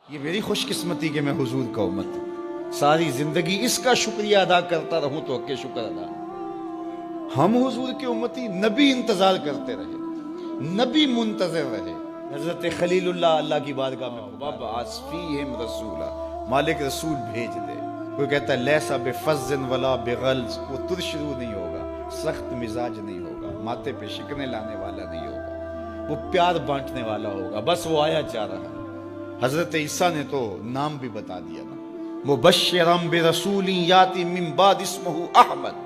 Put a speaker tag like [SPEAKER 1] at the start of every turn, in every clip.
[SPEAKER 1] یہ میری خوش قسمتی کہ میں حضور کا امت ہوں، ساری زندگی اس کا شکریہ ادا کرتا رہوں تو کہ شکر ادا نہیں۔ ہم حضور کے امتی، نبی انتظار کرتے رہے، نبی منتظر رہے۔ حضرت خلیل اللہ اللہ کی بارگاہ میں باب عصفیہم رسولا، مالک رسول بھیج دے۔ کوئی کہتا ہے لیسا بفظ ولا بغلظ، وہ ترشرو نہیں ہوگا، سخت مزاج نہیں ہوگا، ماتھے پہ شکنے لانے والا نہیں ہوگا، وہ پیار بانٹنے والا ہوگا۔ بس وہ آیا چاہ رہا ہے۔ حضرت عیسیٰ نے تو نام بھی بتا دیا نا، مبشرم برسول یاتی من بعد اسمہ احمد۔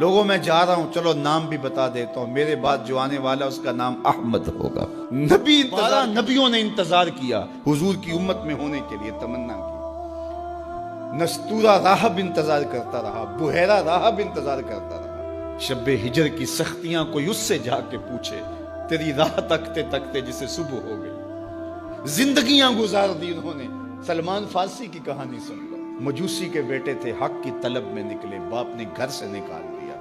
[SPEAKER 1] لوگوں میں جا رہا ہوں، چلو نام بھی بتا دیتا ہوں، میرے بعد جو آنے والا اس کا نام احمد ہوگا۔ نبی انتظار، نبیوں نے انتظار کیا حضور کی امت میں ہونے کے لیے، تمنا کی۔ نستورہ راہب انتظار کرتا رہا، بحیرہ راہب انتظار کرتا رہا۔ شب ہجر کی سختیاں کوئی اس سے جا کے پوچھے، تیری راہ تکتے تکتے جسے صبح ہو گئی۔ زندگیاں گزار دی انہوں نے۔ سلمان فارسی کی کہانی سن لو، مجوسی کے بیٹے تھے، حق کی طلب میں نکلے، باپ نے گھر سے نکال دیا،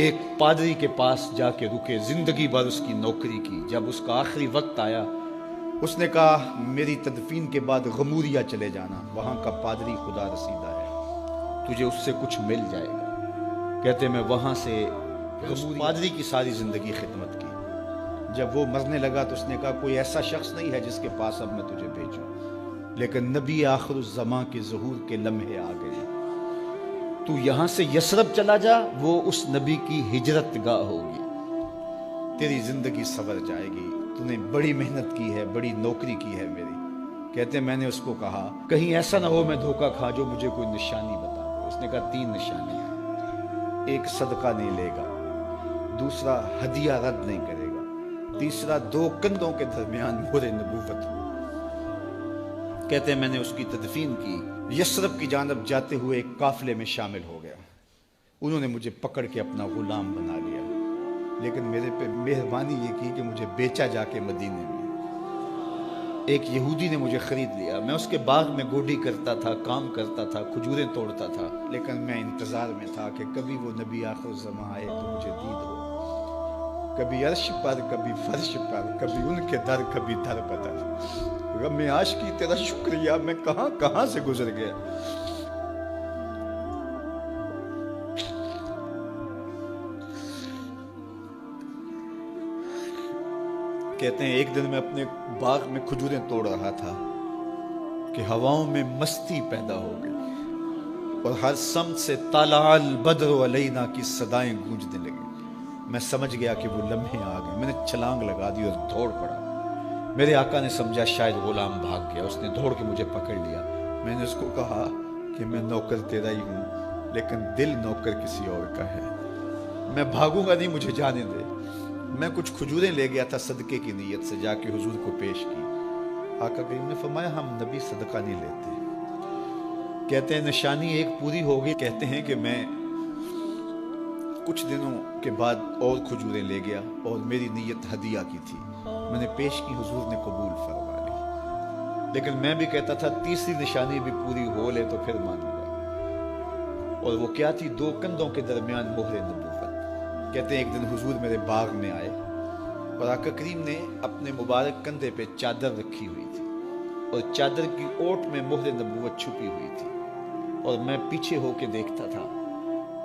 [SPEAKER 1] ایک پادری کے پاس جا کے رکے، زندگی بھر اس کی نوکری کی۔ جب اس کا آخری وقت آیا، اس نے کہا میری تدفین کے بعد غموریا چلے جانا، وہاں کا پادری خدا رسیدہ ہے، تجھے اس سے کچھ مل جائے گا۔ کہتے میں وہاں سے اس پادری کی ساری زندگی خدمت کی۔ جب وہ مرنے لگا تو اس نے کہا کوئی ایسا شخص نہیں ہے جس کے پاس اب میں تجھے بھیجوں، لیکن نبی آخر الزماں کے ظہور کے لمحے آ گئے۔ تو یہاں سے یثرب چلا جا، وہ اس نبی کی ہجرت گاہ ہوگی، تیری زندگی سنور جائے گی، تو نے بڑی محنت کی ہے، بڑی نوکری کی ہے میری۔ کہتے میں نے اس کو کہا کہیں ایسا نہ ہو میں دھوکہ کھا جو مجھے کوئی نشانی بتا دے۔ اس نے کہا 3 نشانیاں، ایک صدقہ نہیں لے گا، دوسرا ہدیہ رد نہیں کرے گا، تیسرا 2 کندھوں کے درمیان مہر نبوت ہو۔ کہتے ہیں میں نے اس کی تدفین کی، یثرب کی جانب جاتے ہوئے ایک قافلے میں شامل ہو گیا۔ انہوں نے مجھے پکڑ کے اپنا غلام بنا لیا، لیکن میرے پہ مہربانی یہ کی کہ مجھے بیچا جا کے مدینے میں۔ ایک یہودی نے مجھے خرید لیا، میں اس کے باغ میں گوڈی کرتا تھا، کام کرتا تھا، کھجوریں توڑتا تھا، لیکن میں انتظار میں تھا کہ کبھی وہ نبی آخر الزماں آئے تو مجھے دید ہو، کبھی عرش پر، کبھی فرش پر، کبھی ان کے در، کبھی در بدر۔ غم عاشقی تیرا شکریہ، میں کہاں کہاں سے گزر گیا۔ کہتے ہیں ایک دن میں اپنے باغ میں کھجوریں توڑ رہا تھا کہ ہواؤں میں مستی پیدا ہو گئی، اور ہر سمت سے طلع البدر علینا کی صدائیں گونجنے لگیں۔ میں سمجھ گیا کہ وہ لمحے آ گئے، میں نے چھلانگ لگا دی اور دوڑ پڑا۔ میرے آقا نے سمجھا شاید غلام بھاگ گیا، اس نے دوڑ کے مجھے پکڑ لیا۔ میں نے اس کو کہا کہ میں نوکر تیرا ہی ہوں، لیکن دل نوکر کسی اور کا ہے، میں بھاگوں گا نہیں، مجھے جانے دے۔ میں کچھ کھجوریں لے گیا تھا صدقے کی نیت سے، جا کے حضور کو پیش کی۔ آقا کریم نے فرمایا ہم نبی صدقہ نہیں لیتے۔ کہتے ہیں نشانی ایک پوری ہو گئی۔ کہتے ہیں کہ میں کچھ دنوں کے بعد اور کھجوریں لے گیا، اور میری نیت ہدیہ کی تھی، میں نے پیش کی، حضور نے قبول فرما لی۔ لیکن میں بھی کہتا تھا تیسری نشانی بھی پوری ہو لے تو پھر مانوں گا، اور وہ کیا تھی؟ 2 کندھوں کے درمیان مہر نبوت۔ کہتے ہیں ایک دن حضور میرے باغ میں آئے، اور آقا کریم نے اپنے مبارک کندھے پہ چادر رکھی ہوئی تھی، اور چادر کی اوٹ میں مہر نبوت چھپی ہوئی تھی، اور میں پیچھے ہو کے دیکھتا تھا،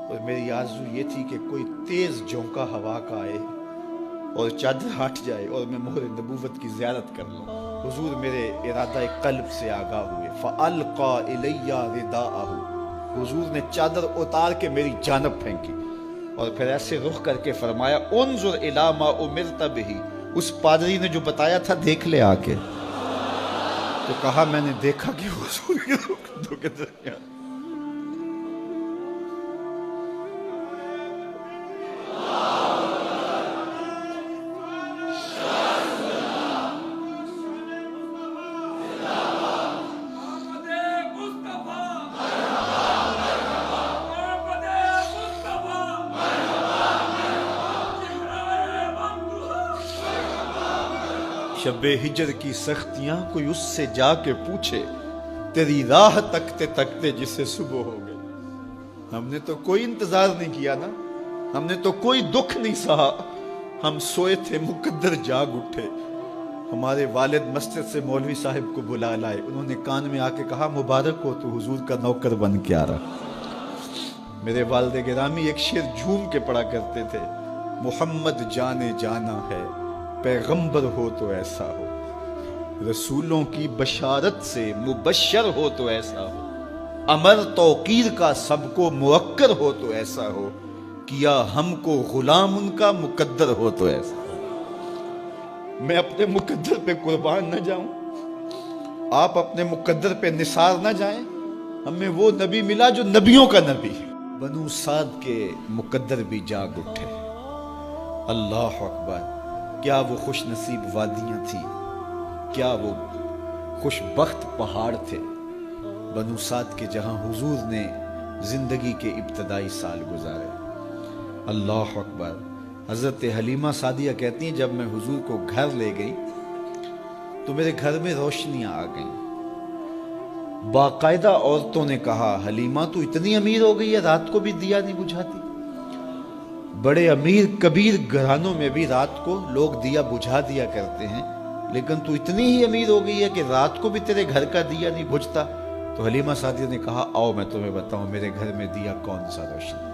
[SPEAKER 1] اور میری آرزو یہ تھی کہ کوئی تیز جھونکا ہوا کا آئے اور چادر ہٹ جائے اور میں مہر نبوت کی زیارت کر لوں۔ حضور میرے ارادہ قلب سے آگاہ ہوئے، فَأَلْقَى إِلَيَّ رِدَاءَهُ، حضور نے چادر اتار کے میری جانب پھینکی، اور پھر ایسے رخ کر کے فرمایا انظر الی ما امرت بہ، اس پادری نے جو بتایا تھا دیکھ لے آ کے۔ تو کہا میں نے دیکھا کہ حضور کے کندھوں کے درمیان شب ہجر کی سختیاں کوئی اس سے جا کے پوچھے، تیری راہ تکتے تکتے جسے صبح ہو گئی۔ ہم نے تو کوئی انتظار نہیں کیا نا، ہم نے تو کوئی دکھ نہیں سہا، ہم سوئے تھے مقدر جاگ اٹھے، ہمارے والد مسجد سے مولوی صاحب کو بلا لائے، انہوں نے کان میں آ کے کہا مبارک ہو تو حضور کا نوکر بن کے آ رہا۔ میرے والد گرامی ایک شعر جھوم کے پڑھا کرتے تھے، محمد جانے جانا ہے پیغمبر ہو تو ایسا ہو، رسولوں کی بشارت سے مبشر ہو تو ایسا ہو، امر توقیر کا سب کو موکر ہو تو ایسا ہو، کیا ہم کو غلام ان کا مقدر ہو تو ایسا ہو۔ میں اپنے مقدر پہ قربان نہ جاؤں، آپ اپنے مقدر پہ نثار نہ جائیں، ہمیں وہ نبی ملا جو نبیوں کا نبی۔ بنو سعد کے مقدر بھی جاگ اٹھے، اللہ اکبر، کیا وہ خوش نصیب وادیاں تھیں، کیا وہ خوش بخت پہاڑ تھے بنو سعد کے، جہاں حضور نے زندگی کے ابتدائی سال گزارے۔ اللہ اکبر۔ حضرت حلیمہ سعدیہ کہتی ہیں جب میں حضور کو گھر لے گئی تو میرے گھر میں روشنیاں آ گئیں، باقاعدہ عورتوں نے کہا حلیمہ تو اتنی امیر ہو گئی ہے رات کو بھی دیا نہیں بجھاتی۔ بڑے امیر کبیر گھرانوں میں بھی رات کو لوگ دیا بجھا دیا کرتے ہیں، لیکن تو اتنی ہی امیر ہو گئی ہے کہ رات کو بھی تیرے گھر کا دیا نہیں بجھتا۔ تو حلیمہ سعدیہ نے کہا آؤ میں تمہیں بتاؤں میرے گھر میں دیا کون سا روشن۔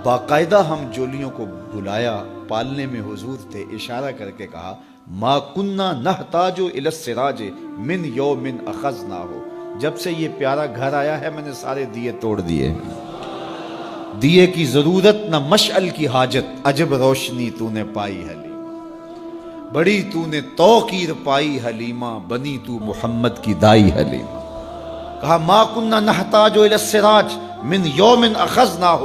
[SPEAKER 1] باقاعدہ ہم جولیوں کو بلایا، پالنے میں حضور تھے، اشارہ کر کے کہا ما کننا نحتاج الی السراج من یوم اخذناہ، جب سے یہ پیارا گھر آیا ہے میں نے سارے دیے توڑ دیے، دیے کی ضرورت نہ مشعل کی حاجت، عجب روشنی تو نے پائی حلیمہ، بڑی تو نے توقیر پائی حلیمہ، بنی تو محمد کی دائی حلیمہ۔ کہا ما کننا نحتاج الی السراج من یوم اخذناہ،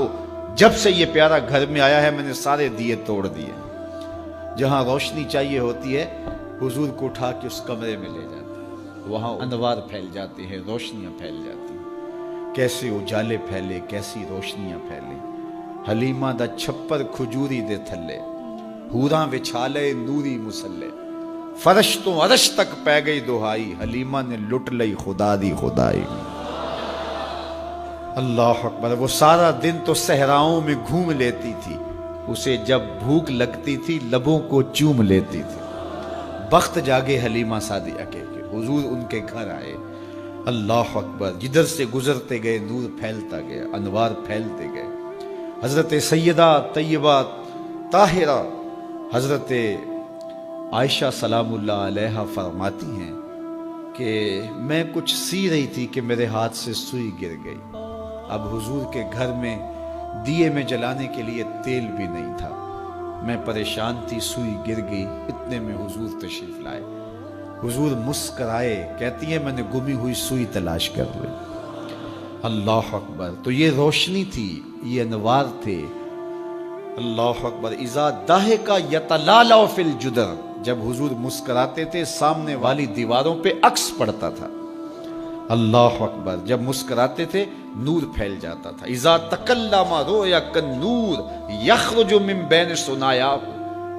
[SPEAKER 1] جب سے یہ پیارا گھر میں آیا ہے میں نے سارے دیے توڑ دیے۔ جہاں روشنی چاہیے ہوتی ہے حضور کو اٹھا کے اس کمرے میں لے جاتے ہیں، وہاں انوار پھیل جاتے ہیں، روشنیاں پھیل جاتی ہیں، کیسے اجالے پھیلے، کیسی روشنیاں پھیلے۔ حلیمہ دا چھپر کھجوری دے تھلے، حوراں وچھالے نوری مسلے، فرش تو عرش تک پہ گئی دہائی، حلیمہ نے لٹ لئی خدا دی خدائی۔ اللہ اکبر۔ وہ سارا دن تو صحراؤں میں گھوم لیتی تھی، اسے جب بھوک لگتی تھی لبوں کو چوم لیتی تھی۔ بخت جاگے حلیمہ سعدیہ کے کہ حضور ان کے گھر آئے۔ اللہ اکبر۔ جدھر سے گزرتے گئے نور پھیلتا گیا، انوار پھیلتے گئے۔ حضرت سیدہ طیبہ طاہرہ حضرت عائشہ سلام اللہ علیہ فرماتی ہیں کہ میں کچھ سی رہی تھی کہ میرے ہاتھ سے سوئی گر گئی۔ اب حضور کے گھر میں دیے میں جلانے کے لیے تیل بھی نہیں تھا، میں پریشان تھی، سوئی گر گئی، اتنے میں حضور تشریف لائے۔ حضور مسکرائے، کہتی ہے میں نے گمی ہوئی سوئی تلاش کر لی۔ اللہ اکبر۔ تو یہ روشنی تھی، یہ انوار تھے۔ اللہ اکبر۔ اذا ضحک یتلالع فی الجدر، جب حضور مسکراتے تھے سامنے والی دیواروں پہ عکس پڑتا تھا۔ اللہ اکبر۔ جب مسکراتے تھے نور پھیل جاتا تھا۔ اذا تکلم رؤیا کالنور یخرج من بین ثنایاہ،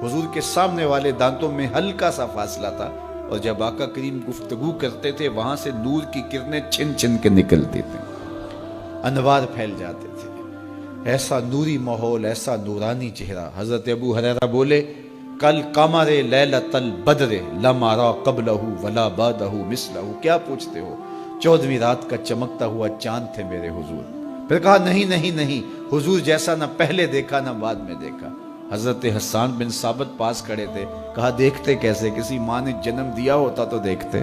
[SPEAKER 1] حضور کے سامنے والے دانتوں میں ہلکا سا فاصلہ تھا، اور جب آقا کریم گفتگو کرتے تھے وہاں سے نور کی کرنیں چھن چھن کے نکلتی تھیں، انوار پھیل جاتے تھے۔ ایسا نوری ماحول، ایسا نورانی چہرہ۔ حضرت ابو ہریرہ بولے کل قمر لیلۃ البدر لم ارى قبلہ ولا بعدہ مثلہ، کیا پوچھتے ہو، 14ویں رات کا چمکتا ہوا چاند تھے میرے حضور۔ پھر کہا نہیں نہیں نہیں، حضور جیسا نہ پہلے دیکھا نہ بعد میں دیکھا۔ حضرت حسان بن ثابت پاس کھڑے تھے، کہا دیکھتے کیسے، کسی ماں نے جنم دیا ہوتا تو دیکھتے۔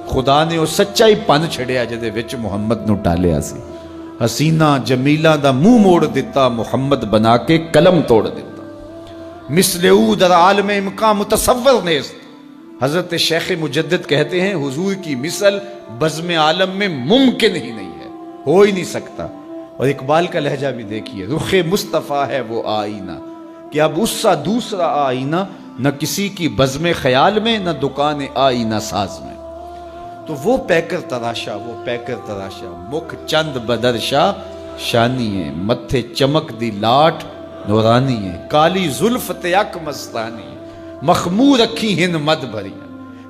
[SPEAKER 1] خدا نے وہ سچائی پن چھڑیا جدے وچ محمد نو ٹالیا سی، حسینہ جمیلہ دا منہ موڑ دیتا، محمد بنا کے قلم توڑ دیتا۔ مثل او در عالم امکان متصور نیست، حضرت شیخ مجدد کہتے ہیں حضور کی مثل بزم عالم میں ممکن ہی نہیں ہے، ہو ہی نہیں سکتا۔ اور اقبال کا لہجہ بھی دیکھیے، رخ مصطفیٰ ہے وہ آئینہ کہ اب اس سا دوسرا آئینہ نہ کسی کی بزم خیال میں نہ دکان آئینہ ساز میں۔ تو وہ پیکر تراشا، وہ پیکر تراشا، مکھ چند بدرشا شانی ہے، متھے چمک دی لاٹ نورانی ہے، کالی زلف تیک مستانی ہے، مخمور رکھی ہن مد بھریاں،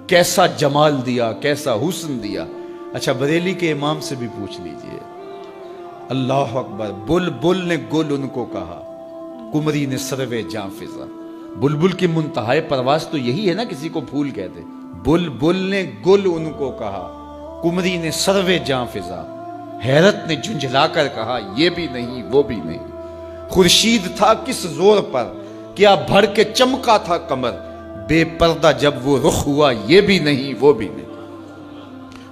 [SPEAKER 1] کیسا جمال دیا، کیسا حسن دیا۔ اچھا بریلی کے امام سے بھی پوچھ لیجئے۔ اللہ اکبر۔ بل بل نے گل ان کو کہا، کمری نے سروے جاں فضا، بلبل کی منتہائے پرواز تو یہی ہے نا، کسی کو پھول کہتے. بلبل نے گل ان کو کہا، کمری نے سروے جاں فضا، حیرت نے جھنجھلا کر کہا یہ بھی نہیں وہ بھی نہیں. خورشید تھا کس زور پر، کیا بھر کے چمکا تھا قمر، بے پردہ جب وہ رخ ہوا یہ بھی نہیں وہ بھی نہیں.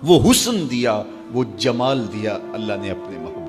[SPEAKER 1] وہ حسن دیا وہ جمال دیا اللہ نے اپنے محبوب